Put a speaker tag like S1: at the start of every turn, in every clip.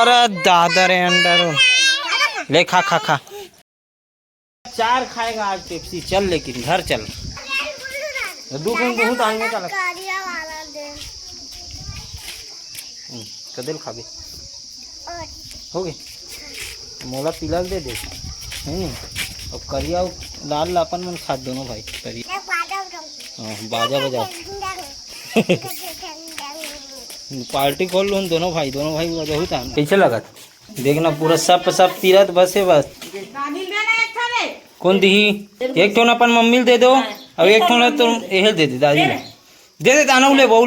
S1: और दादा रे अंडर ले खा खा खा। 4 खाएगा आज पेप्सी। चल लेकिन घर चल। दूध बहुत आने का कदल खाबे हो गए मोला पिला दे दे नहीं। अब करिया लाल अपन मन खा दोनों भाई करिया बाजा बजाओ पार्टी खोल लो दोनों भाई बजाओ। कैसे लगा देखना पूरा सब तीरथ बस है बस। कौन दी एक ठो अपन मम्मी दे दो अब एक ठो तो यह दे दे दादी दे दे दाना ले वो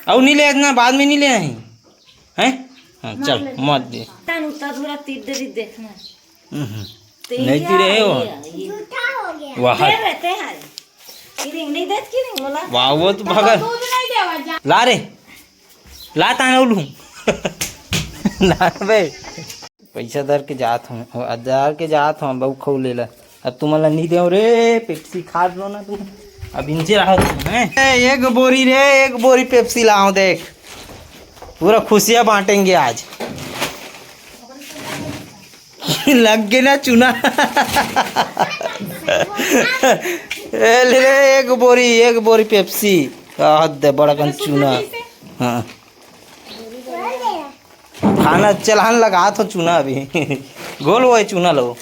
S1: अब नहीं ले ना बाद में नहीं ले हैं। हाँ चल मत दे नहीं दी रहे हो वाह वाह वो तो भगत ला रे ला ताना लू ला बे पैसा दर के जात हूँ बहु खऊ ले ला। अब तुम्हारा नहीं दे रे पेप्सी खा लो ना तुम अब इनसे राहत है। एक बोरी पेप्सी लाओ देख पूरा खुशियाँ बांटेंगे आज। लग गए ना चुना ले एक बोरी पेप्सी हद बड़ा कन चुना। हाँ खाना चलान लगा तो चुना अभी गोल वो चुना लो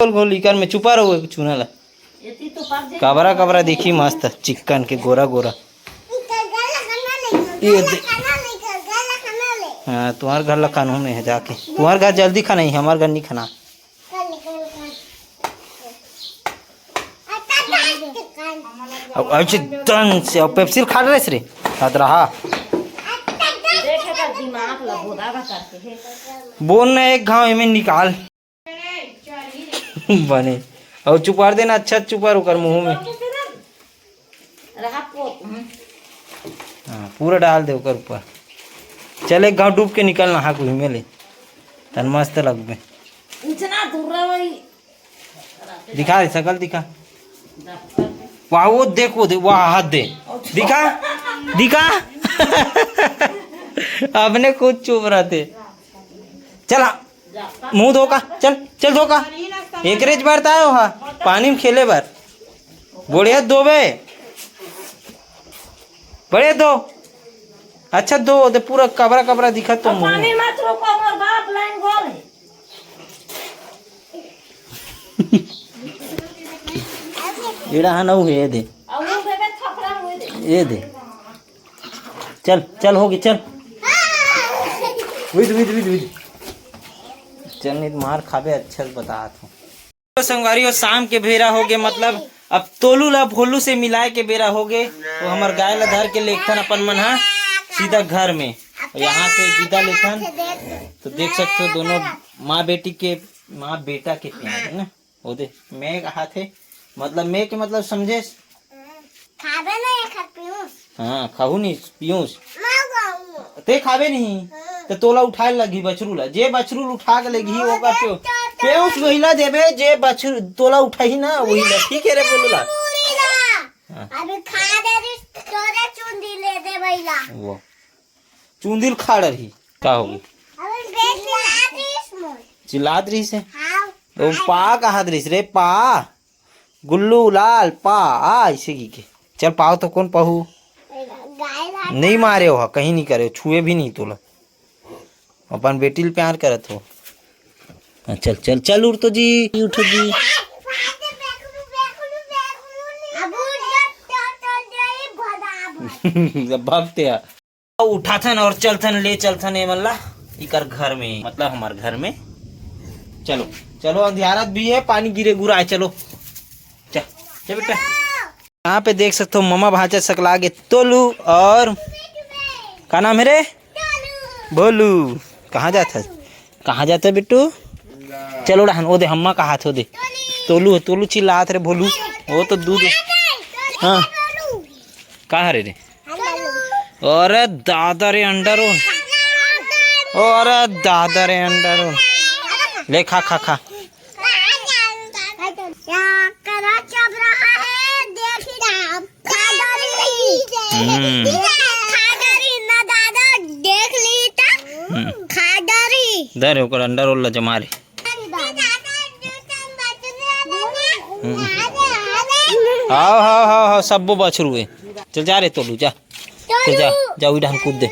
S1: गोल इकर में छुपा रहो चुना ला कबरा देखी मस्त चिकन के गोरा ये हाँ तुम्हारे घर ला खाना नहीं है जाके तुम्हारे घर जल्दी खाना ही हमारे घर नहीं खाना। अब अच्छे दन से अब पेप्सी खा रहे रे खात रहा बोल ना एक घाव में निकाल बने और चुपार देना अच्छा चुपार उकर मुंह में हाँ पूरा डाल दे उकर ऊपर। चल एक घाव डूब के निकलना हाँ कुछ में ले तन मस्त लगबे दिखा दे सकल दिखा वाह वो देखो दे वाह हाथ दे दिखा अपने खुद चुप रहते। चला मुंह धोका चल धोका एक रेज भरता है वहाँ पानी में खेले बार बढ़िया दो बे बढ़िया दो अच्छा दो दे पूरा कबरा दिखा तो
S2: पानी मत रोको मोर बाप लाइन गोल
S1: एड़ा हाँ नौ ये दे चल होगी चल विद चल नहीं मार खाबे अच्छा बता हूँ। तो संगवारी शाम के बेरा हो गए मतलब अब तोलू ला भोलू से मिलाए के बेरा हो गए तो हमार गाय ला धर के लेखन अपन मन हा सीधा घर में यहाँ से विदा लेखन तो देख सकते हो दोनों माँ बेटा के प्यार है ना वो दे मैं कहा थे मतलब मैं के मतलब समझे हाँ खाऊ नहीं पीयूष ते खाबे नहीं तो तोला उठाए लगी बछरू ला जे बछरू उठा के लगी ओकर पेऊस वहीला देबे जे बछरू तोला उठाई ना वही ला ठीक है रे बोलूला
S2: अभी खा दे तोरे चुंदी ले दे भैया
S1: वो चुंदिल खा रही का होगी चिल्लात रही से तो पा कहा रही रे पा गुल्लू लाल पा ऐसे की के चल पाओ तो कौन पाहू नहीं मारे हो कहीं नहीं करे छुए भी नहीं तोला अपन बेटी प्यार करत हो। चल उठो जी भागते उठा थन और चलथन ले चलथन ये मल्ला इकर घर में मतलब हमारे घर में चलो अंधियारत भी है पानी गिरे गुरा चलो चल बेटा। यहाँ पे देख सकते हो ममा भाचा सकला के तोलू और का नाम है रे भोलू कहाँ जाता बिट्टू चलो रहन ओ दे हम्मा का हाथ हो दे तोलू चिल्लात रे भोलू वो तो दूध हाँ कहाँ रे अरे दादा रे अंडर ले खा
S2: खा डारी
S1: धर ओकर अंडा रोल ला जमा रे हाँ हाँ हाँ हाँ सब बछरू है चल जा रे तोलू जा चल जा जा उड़ी कूद दे